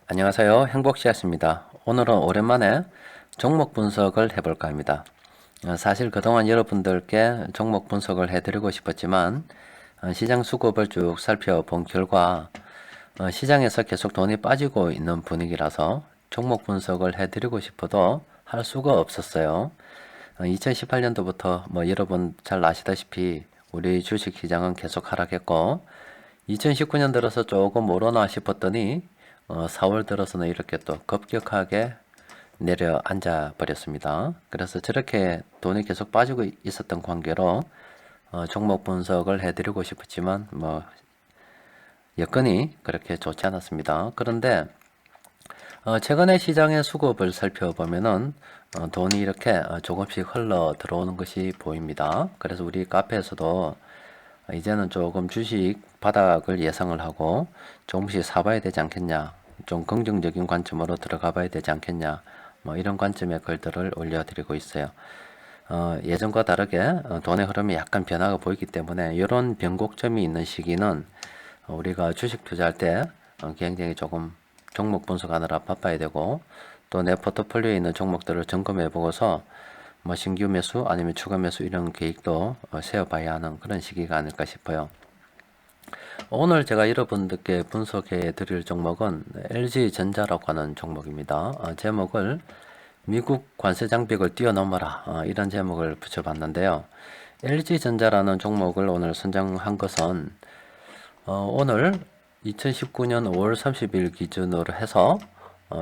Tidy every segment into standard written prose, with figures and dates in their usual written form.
안녕하세요. 행복씨앗입니다. 오늘은 오랜만에 종목 분석을 해볼까 합니다. 사실 그동안 여러분들께 종목 분석을 해드리고 싶었지만 시장 수급을 쭉 살펴본 결과 시장에서 계속 돈이 빠지고 있는 분위기라서 종목 분석을 해드리고 싶어도 할 수가 없었어요. 2018년도부터 여러분 잘 아시다시피 우리 주식시장은 계속 하락했고 2019년 들어서 조금 오르나 싶었더니 4월 들어서는 이렇게 또 급격하게 내려앉아 버렸습니다. 그래서 저렇게 돈이 계속 빠지고 있었던 관계로 종목 분석을 해드리고 싶었지만 여건이 그렇게 좋지 않았습니다. 그런데 최근에 시장의 수급을 살펴보면은 돈이 이렇게 조금씩 흘러 들어오는 것이 보입니다. 그래서 우리 카페에서도 이제는 조금 주식 바닥을 예상을 하고 조금씩 사봐야 되지 않겠냐, 좀 긍정적인 관점으로 들어가 봐야 되지 않겠냐, 이런 관점의 글들을 올려드리고 있어요. 예전과 다르게 돈의 흐름이 약간 변화가 보이기 때문에 이런 변곡점이 있는 시기는 우리가 주식 투자할 때 굉장히 조금 종목 분석하느라 바빠야 되고, 또 내 포트폴리오에 있는 종목들을 점검해 보고서 신규 매수 아니면 추가 매수 이런 계획도 세워봐야 하는 그런 시기가 아닐까 싶어요. 오늘 제가 여러분들께 분석해 드릴 종목은 LG전자라고 하는 종목입니다. 제목을 미국 관세 장벽을 뛰어넘어라, 이런 제목을 붙여봤는데요. LG전자라는 종목을 오늘 선정한 것은 오늘 2019년 5월 30일 기준으로 해서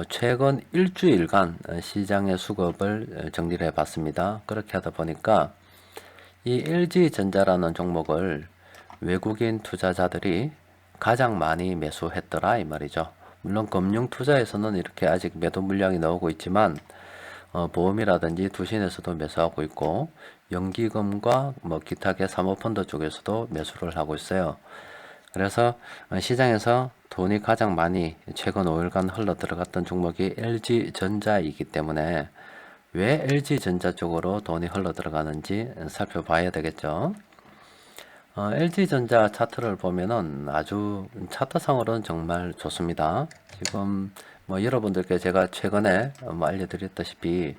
최근 일주일간 시장의 수급을 정리를 해봤습니다. 그렇게 하다 보니까 이 LG전자라는 종목을 외국인 투자자들이 가장 많이 매수했더라 이 말이죠. 물론 금융 투자에서는 이렇게 아직 매도 물량이 나오고 있지만 보험이라든지 투신에서도 매수하고 있고, 연기금과 기타계 사모펀드 쪽에서도 매수를 하고 있어요. 그래서 시장에서 돈이 가장 많이 최근 5일간 흘러 들어갔던 종목이 LG전자이기 때문에 왜 LG전자 쪽으로 돈이 흘러 들어가는지 살펴봐야 되겠죠. LG전자 차트를 보면은 아주 차트상으로는 정말 좋습니다. 지금 여러분들께 제가 최근에 알려드렸다시피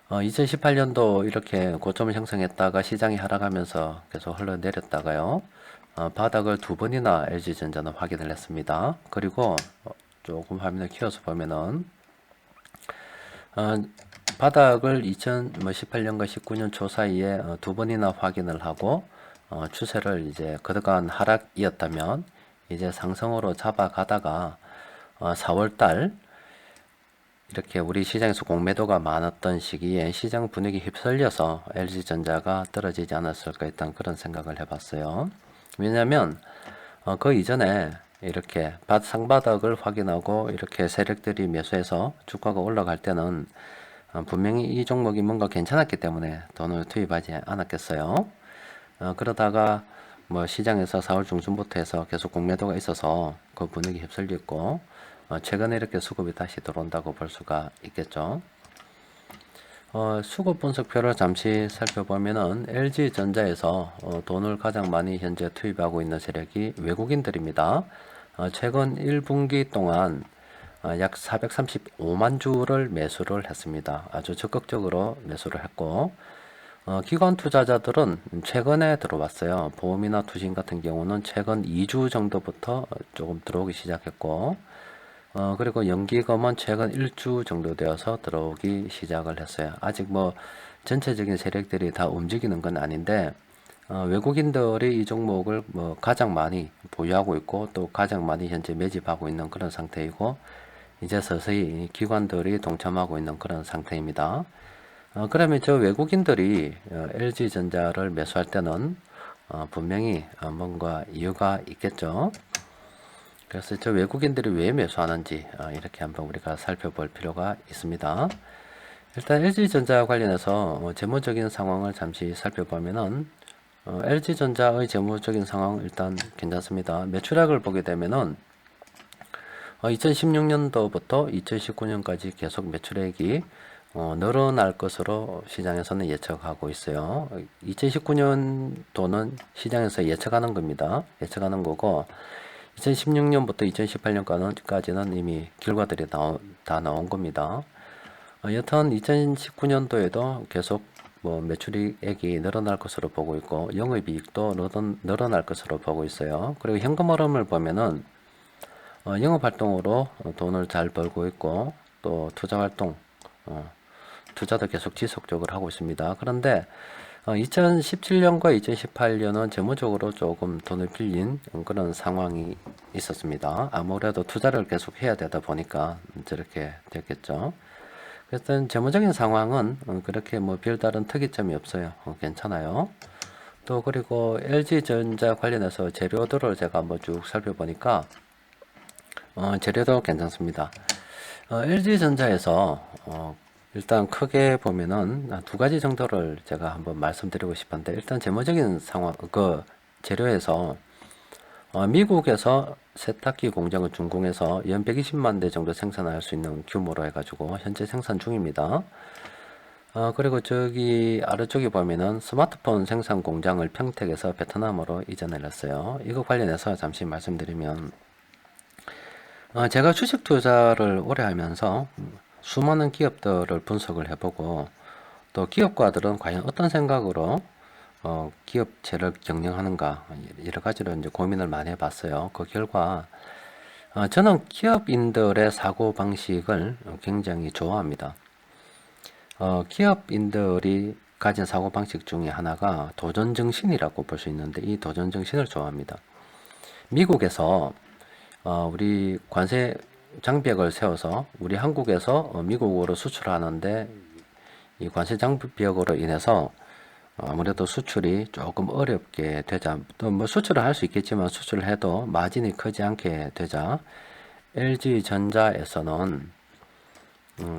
2018년도 이렇게 고점을 형성했다가 시장이 하락하면서 계속 흘러내렸다가요. 바닥을 두 번이나 LG전자는 확인을 했습니다. 그리고 조금 화면을 키워서 보면은 바닥을 2018년과 19년 초 사이에 두 번이나 확인을 하고 추세를 이제 그동안 하락이었다면 이제 상승으로 잡아가다가 4월달 이렇게 우리 시장에서 공매도가 많았던 시기에 시장 분위기 휩쓸려서 LG전자가 떨어지지 않았을까 했던 그런 생각을 해봤어요. 왜냐하면 그 이전에 이렇게 상바닥을 확인하고 이렇게 세력들이 매수해서 주가가 올라갈 때는 분명히 이 종목이 뭔가 괜찮았기 때문에 돈을 투입하지 않았겠어요. 그러다가 시장에서 4월 중순부터 해서 계속 공매도가 있어서 그 분위기 휩쓸렸고, 최근에 이렇게 수급이 다시 들어온다고 볼 수가 있겠죠. 수급 분석표를 잠시 살펴보면은 LG전자에서 돈을 가장 많이 현재 투입하고 있는 세력이 외국인들입니다. 최근 1분기 동안 약 435만 주를 매수를 했습니다. 아주 적극적으로 매수를 했고, 기관 투자자들은 최근에 들어왔어요. 보험이나 투신 같은 경우는 최근 2주 정도부터 조금 들어오기 시작했고, 그리고 연기금은 최근 1주 정도 되어서 들어오기 시작을 했어요. 아직 전체적인 세력들이 다 움직이는 건 아닌데, 외국인들이 이 종목을 가장 많이 보유하고 있고, 또 가장 많이 현재 매집하고 있는 그런 상태이고, 이제 서서히 기관들이 동참하고 있는 그런 상태입니다. 그러면 저 외국인들이 LG전자를 매수할 때는 분명히 뭔가 이유가 있겠죠. 그래서 저 외국인들이 왜 매수하는지 이렇게 한번 우리가 살펴볼 필요가 있습니다. 일단 LG전자 관련해서 재무적인 상황을 잠시 살펴보면은 LG전자의 재무적인 상황 일단 괜찮습니다. 매출액을 보게 되면은 2016년도부터 2019년까지 계속 매출액이 늘어날 것으로 시장에서는 예측하고 있어요. 2019년도는 시장에서 예측하는 겁니다. 예측하는 거고, 2016년부터 2018년까지는 이미 결과들이 다 나온 겁니다. 여튼 2019년도에도 계속 뭐 매출액이 늘어날 것으로 보고 있고 영업이익도 늘어날 것으로 보고 있어요. 그리고 현금 흐름을 보면은 영업활동으로 돈을 잘 벌고 있고 또 투자활동, 투자도 계속 지속적으로 하고 있습니다. 그런데 2017년과 2018년은 재무적으로 조금 돈을 빌린 그런 상황이 있었습니다. 아무래도 투자를 계속 해야 되다 보니까 저렇게 됐겠죠. 그래서 재무적인 상황은 그렇게 뭐 별다른 특이점이 없어요. 괜찮아요. 또 그리고 LG전자 관련해서 재료들을 제가 한번 쭉 살펴보니까 재료도 괜찮습니다. LG전자에서 일단 크게 보면은 두 가지 정도를 제가 한번 말씀드리고 싶은데, 일단 재무적인 상황, 그 재료에서 미국에서 세탁기 공장을 준공해서 연 120만 대 정도 생산할 수 있는 규모로 해가지고 현재 생산 중입니다. 그리고 저기 아래쪽에 보면은 스마트폰 생산 공장을 평택에서 베트남으로 이전을 했어요. 이거 관련해서 잠시 말씀드리면, 제가 주식 투자를 오래 하면서 수많은 기업들을 분석을 해보고 또 기업가들은 과연 어떤 생각으로 기업체를 경영하는가 여러 가지로 이제 고민을 많이 해봤어요. 그 결과 저는 기업인들의 사고 방식을 굉장히 좋아합니다. 기업인들이 가진 사고 방식 중에 하나가 도전 정신이라고 볼 수 있는데, 이 도전 정신을 좋아합니다. 미국에서 우리 관세 장벽을 세워서 우리 한국에서 미국으로 수출하는데, 이 관세 장벽으로 인해서 아무래도 수출이 조금 어렵게 되자, 또 뭐 수출을 할 수 있겠지만 수출을 해도 마진이 크지 않게 되자 LG전자에서는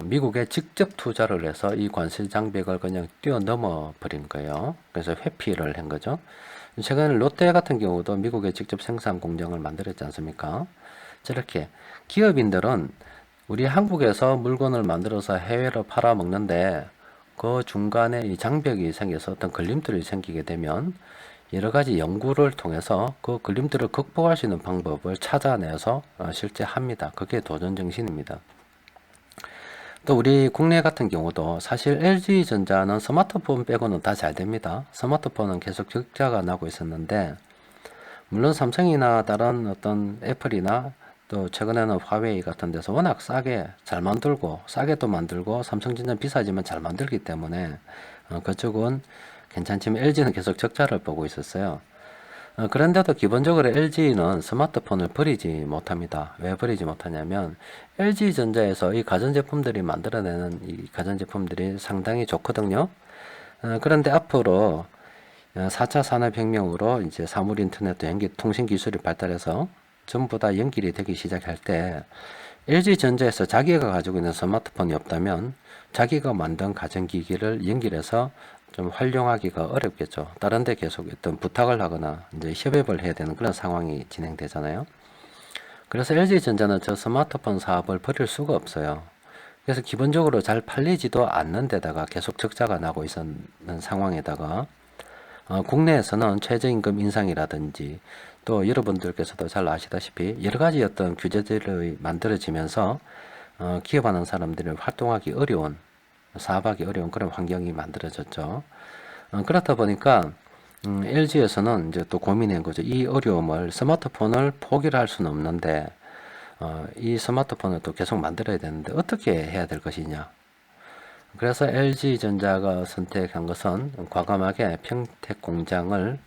미국에 직접 투자를 해서 이 관세 장벽을 그냥 뛰어넘어 버린 거예요. 그래서 회피를 한 거죠. 최근에 롯데 같은 경우도 미국에 직접 생산 공장을 만들었지 않습니까? 저렇게 기업인들은 우리 한국에서 물건을 만들어서 해외로 팔아먹는데, 그 중간에 이 장벽이 생겨서 어떤 걸림돌이 생기게 되면 여러 가지 연구를 통해서 그 걸림돌을 극복할 수 있는 방법을 찾아내서 실제 합니다. 그게 도전 정신입니다. 또 우리 국내 같은 경우도 사실 LG전자는 스마트폰 빼고는 다 잘 됩니다. 스마트폰은 계속 적자가 나고 있었는데, 물론 삼성이나 다른 어떤 애플이나 또 최근에는 화웨이 같은 데서 워낙 싸게 잘 만들고, 싸게 또 만들고, 삼성전자는 비싸지만 잘 만들기 때문에 그쪽은 괜찮지만 LG는 계속 적자를 보고 있었어요. 그런데도 기본적으로 LG는 스마트폰을 버리지 못합니다. 왜 버리지 못하냐면 LG전자에서 이 가전제품들이 만들어내는 이 가전제품들이 상당히 좋거든요. 그런데 앞으로 4차 산업혁명으로 이제 사물 인터넷도 연기 통신 기술이 발달해서 전부 다 연결이 되기 시작할 때, LG전자에서 자기가 가지고 있는 스마트폰이 없다면 자기가 만든 가전기기를 연결해서 좀 활용하기가 어렵겠죠. 다른 데 계속 어떤 부탁을 하거나 이제 협업을 해야 되는 그런 상황이 진행되잖아요. 그래서 LG전자는 저 스마트폰 사업을 버릴 수가 없어요. 그래서 기본적으로 잘 팔리지도 않는 데다가 계속 적자가 나고 있는 상황에다가 국내에서는 최저임금 인상이라든지 또 여러분들께서도 잘 아시다시피 여러 가지 어떤 규제들이 만들어지면서 기업하는 사람들이 활동하기 어려운, 사업하기 어려운 그런 환경이 만들어졌죠. 그렇다 보니까 LG에서는 이제 또 고민한 거죠. 이 어려움을, 스마트폰을 포기를 할 수는 없는데 이 스마트폰을 또 계속 만들어야 되는데 어떻게 해야 될 것이냐. 그래서 LG전자가 선택한 것은 과감하게 평택 공장을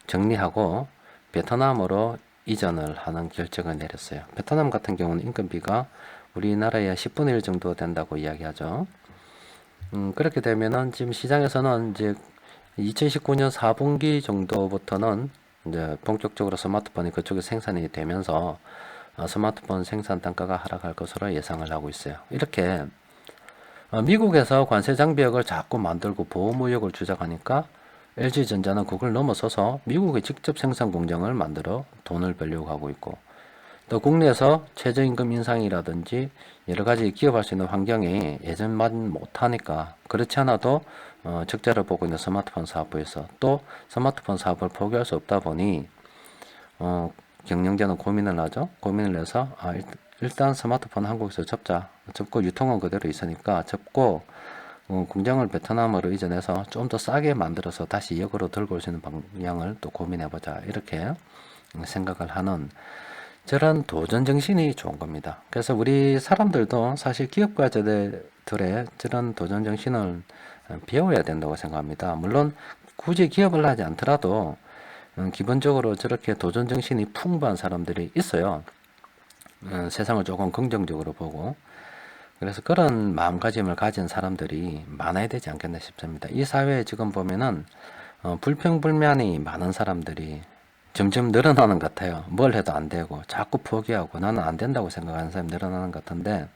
정리하고 베트남으로 이전을 하는 결정을 내렸어요. 베트남 같은 경우는 인건비가 우리나라의 10분의 1 정도 된다고 이야기하죠. 그렇게 되면은 지금 시장에서는 이제 2019년 4분기 정도부터는 이제 본격적으로 스마트폰이 그쪽에 생산이 되면서 스마트폰 생산 단가가 하락할 것으로 예상을 하고 있어요. 이렇게 미국에서 관세 장벽을 자꾸 만들고 보호무역을 주장하니까 LG전자는 그걸 넘어서서 미국의 직접 생산 공장을 만들어 돈을 벌려고 하고 있고, 또 국내에서 최저임금 인상이라든지 여러 가지 기업할 수 있는 환경이 예전만 못하니까, 그렇지 않아도 적자를 보고 있는 스마트폰 사업부에서 또 스마트폰 사업을 포기할 수 없다 보니 경영자는 고민을 하죠. 고민을 해서 일단 스마트폰 한국에서 접고 유통은 그대로 있으니까 접고 공장을 베트남으로 이전해서 좀 더 싸게 만들어서 다시 역으로 들고 올 수 있는 방향을 또 고민해보자, 이렇게 생각을 하는 저런 도전 정신이 좋은 겁니다. 그래서 우리 사람들도 사실 기업가들의 저런 도전 정신을 배워야 된다고 생각합니다. 물론 굳이 기업을 하지 않더라도 기본적으로 저렇게 도전 정신이 풍부한 사람들이 있어요. 세상을 조금 긍정적으로 보고, 그래서 그런 마음가짐을 가진 사람들이 많아야 되지 않겠나 싶습니다. 이 사회에 지금 보면은 불평불만이 많은 사람들이 점점 늘어나는 것 같아요. 뭘 해도 안 되고 자꾸 포기하고 나는 안 된다고 생각하는 사람이 늘어나는 것 같은데,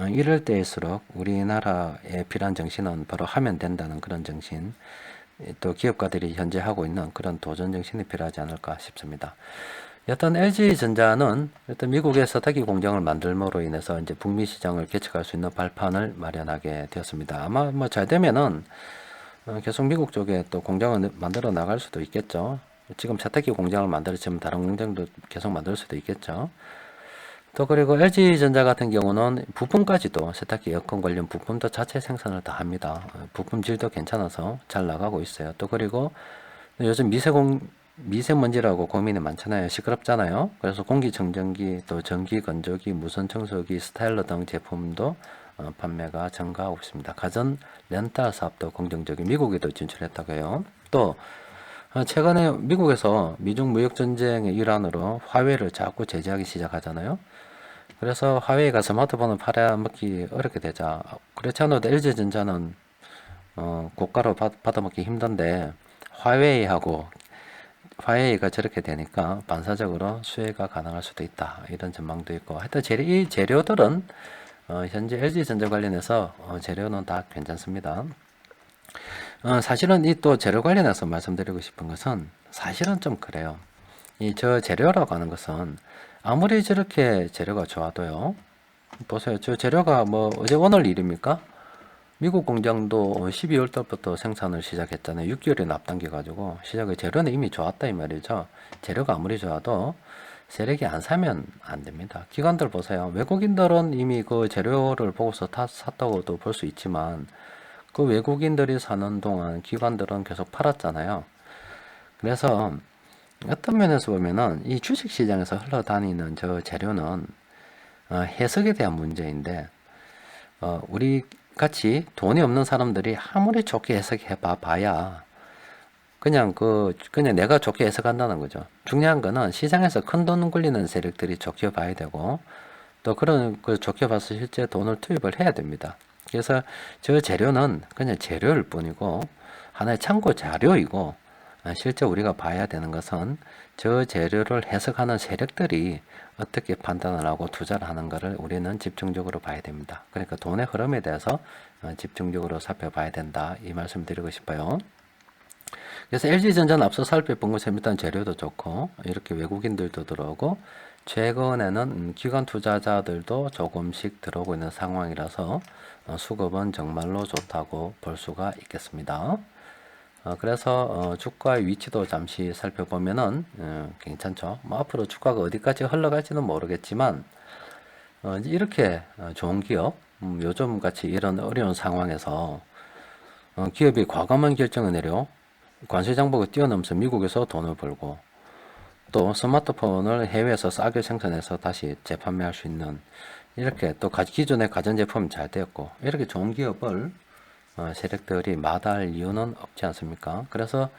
이럴 때일수록 우리나라의 필요한 정신은 바로 하면 된다는 그런 정신, 또 기업가들이 현재 하고 있는 그런 도전 정신이 필요하지 않을까 싶습니다. 여튼 LG전자는 일단 미국에서 세탁기 공장을 만들므로 인해서 이제 북미 시장을 개척할 수 있는 발판을 마련하게 되었습니다. 아마 뭐 잘 되면은 계속 미국 쪽에 또 공장을 만들어 나갈 수도 있겠죠. 지금 세탁기 공장을 만들었지만 다른 공장도 계속 만들 수도 있겠죠. 또 그리고 LG전자 같은 경우는 부품까지도 세탁기 에어컨 관련 부품도 자체 생산을 다 합니다. 부품 질도 괜찮아서 잘 나가고 있어요. 또 그리고 요즘 미세먼지라고 고민이 많잖아요. 시끄럽잖아요. 그래서 공기청정기, 또 전기건조기, 무선청소기, 스타일러 등 제품도 판매가 증가하고 있습니다. 가전 렌탈 사업도 긍정적인, 미국에도 진출했다고 해요. 또 최근에 미국에서 미중 무역 전쟁의 일환으로 화웨이를 자꾸 제재하기 시작하잖아요. 그래서 화웨이가 스마트폰을 팔아먹기 어렵게 되자, 그렇지 않아도 LG전자는 고가로 받아먹기 힘든데 화웨이가 저렇게 되니까 반사적으로 수혜가 가능할 수도 있다, 이런 전망도 있고, 하여튼 이 재료들은 현재 LG전자 관련해서 재료는 다 괜찮습니다. 사실은 이 또 재료 관련해서 말씀드리고 싶은 것은 사실은 좀 그래요. 저 재료라고 하는 것은 아무리 저렇게 재료가 좋아도요, 보세요. 저 재료가 뭐 어제 오늘 일입니까? 미국 공장도 12월 달부터 생산을 시작했잖아요. 6개월이 앞당겨가지고 재료는 이미 좋았다 이 말이죠. 재료가 아무리 좋아도 세력이 안 사면 안 됩니다. 기관들 보세요. 외국인들은 이미 그 재료를 보고서 다 샀다고도 볼 수 있지만, 그 외국인들이 사는 동안 기관들은 계속 팔았잖아요. 그래서 어떤 면에서 보면은 이 주식시장에서 흘러다니는 저 재료는 해석에 대한 문제인데, 우리 같이 돈이 없는 사람들이 아무리 좋게 해석해 봐야 그냥 내가 좋게 해석한다는 거죠. 중요한 거는 시장에서 큰 돈 굴리는 세력들이 좋게 봐야 되고, 또 그런 좋게 봐서 실제 돈을 투입을 해야 됩니다. 그래서 저 재료는 그냥 재료일 뿐이고 하나의 참고 자료이고, 실제 우리가 봐야 되는 것은 저 재료를 해석하는 세력들이 어떻게 판단을 하고 투자를 하는 것을 우리는 집중적으로 봐야 됩니다. 그러니까 돈의 흐름에 대해서 집중적으로 살펴봐야 된다, 이 말씀 드리고 싶어요. 그래서 LG전자는 앞서 살펴본 것처럼 일단 재료도 좋고, 이렇게 외국인들도 들어오고, 최근에는 기관 투자자들도 조금씩 들어오고 있는 상황이라서 수급은 정말로 좋다고 볼 수가 있겠습니다. 그래서 주가의 위치도 잠시 살펴보면은 괜찮죠. 뭐 앞으로 주가가 어디까지 흘러갈지는 모르겠지만, 이렇게 좋은 기업, 요즘 같이 이런 어려운 상황에서 기업이 과감한 결정을 내려 관세 장벽을 뛰어넘어서 미국에서 돈을 벌고, 또 스마트폰을 해외에서 싸게 생산해서 다시 재판매할 수 있는, 이렇게 또 기존의 가전제품이 잘 되었고, 이렇게 좋은 기업을 세력들이 마다할 이유는 없지 않습니까? 그래서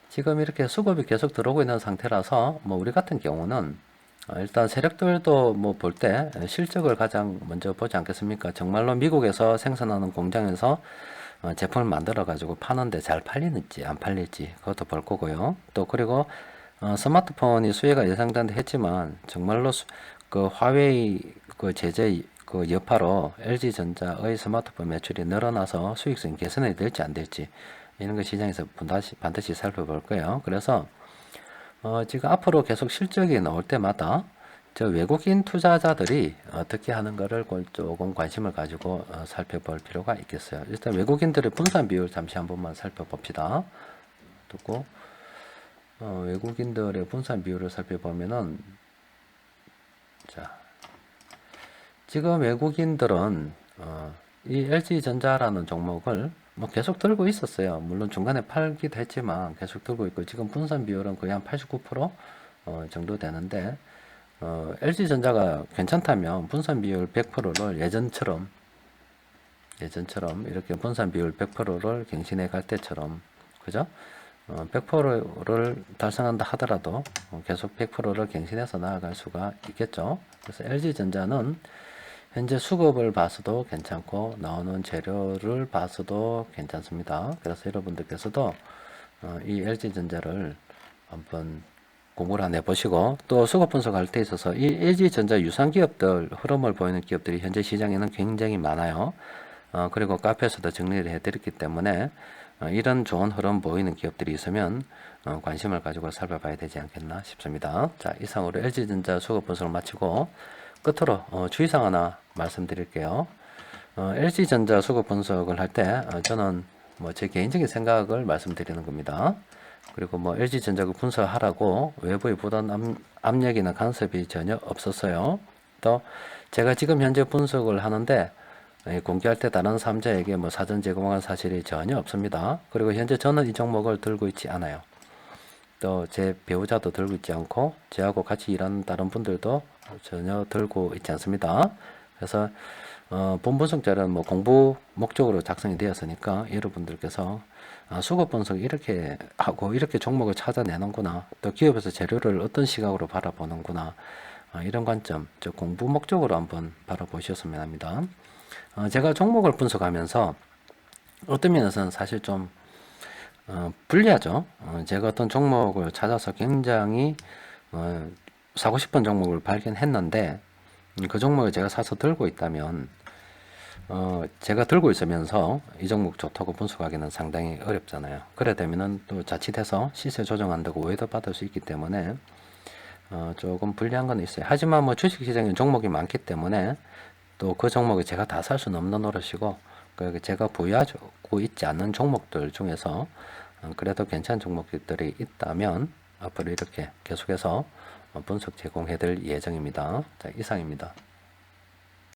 지금 이렇게 수급이 계속 들어오고 있는 상태라서, 뭐 우리 같은 경우는 일단 세력들도 뭐 볼 때 실적을 가장 먼저 보지 않겠습니까? 정말로 미국에서 생산하는 공장에서 제품을 만들어 가지고 파는데 잘 팔리는지 안 팔릴지 그것도 볼 거고요. 또 그리고 스마트폰이 수혜가 예상된다 했지만, 정말로 그 화웨이 그 제재 그 여파로 LG전자의 스마트폰 매출이 늘어나서 수익성 개선이 될지 안 될지, 이런 거 시장에서 반드시 살펴볼 거예요. 그래서 지금 앞으로 계속 실적이 나올 때마다 저 외국인 투자자들이 어떻게 하는 거를 조금 관심을 가지고 살펴볼 필요가 있겠어요. 일단 외국인들의 분산 비율 잠시 한 번만 살펴봅시다. 두고 외국인들의 분산 비율을 살펴보면은, 자, 지금 외국인들은 이 LG전자라는 종목을 뭐 계속 들고 있었어요. 물론 중간에 팔기도 했지만 계속 들고 있고, 지금 분산 비율은 거의 한 89% 정도 되는데, LG전자가 괜찮다면 분산 비율 100%를 예전처럼 이렇게 분산 비율 100%를 갱신해 갈 때처럼, 그죠? 100%를 달성한다 하더라도 계속 100%를 갱신해서 나아갈 수가 있겠죠. 그래서 LG전자는 현재 수급을 봐서도 괜찮고 나오는 재료를 봐서도 괜찮습니다. 그래서 여러분들께서도 이 LG전자를 한번 공부를 한번 해보시고, 또 수급 분석할 때 있어서 이 LG전자 유상 기업들 흐름을 보이는 기업들이 현재 시장에는 굉장히 많아요. 그리고 카페에서도 정리를 해드렸기 때문에 이런 좋은 흐름 보이는 기업들이 있으면 관심을 가지고 살펴봐야 되지 않겠나 싶습니다. 자, 이상으로 LG전자 수급 분석을 마치고 끝으로 주의사항 하나 말씀드릴게요. LG전자 수급 분석을 할 때 저는 뭐 제 개인적인 생각을 말씀드리는 겁니다. 그리고 뭐 LG전자를 분석하라고 외부의 부담 압력이나 간섭이 전혀 없었어요. 또 제가 지금 현재 분석을 하는데 공개할 때 다른 3자에게 뭐 사전 제공한 사실이 전혀 없습니다. 그리고 현재 저는 이 종목을 들고 있지 않아요. 또 제 배우자도 들고 있지 않고 저하고 같이 일하는 다른 분들도 전혀 들고 있지 않습니다. 그래서 본 분석 자료는 뭐 공부 목적으로 작성이 되었으니까 여러분들께서 수급 분석 이렇게 하고 이렇게 종목을 찾아내는구나, 또 기업에서 재료를 어떤 시각으로 바라보는구나, 이런 관점, 즉 공부 목적으로 한번 바라보셨으면 합니다. 제가 종목을 분석하면서 어떤 면에서는 사실 좀 불리하죠. 제가 어떤 종목을 찾아서 굉장히 사고 싶은 종목을 발견했는데 그 종목을 제가 사서 들고 있다면 제가 들고 있으면서 이 종목 좋다고 분석하기는 상당히 어렵잖아요. 그래 되면은 또 자칫해서 시세 조정한다고 오해도 받을 수 있기 때문에 조금 불리한 건 있어요. 하지만 뭐 주식시장에 종목이 많기 때문에 또 그 종목을 제가 다 살 수는 없는 노릇이고, 제가 보유하고 있지 않는 종목들 중에서 그래도 괜찮은 종목들이 있다면 앞으로 이렇게 계속해서 분석 제공해 드릴 예정입니다. 자, 이상입니다.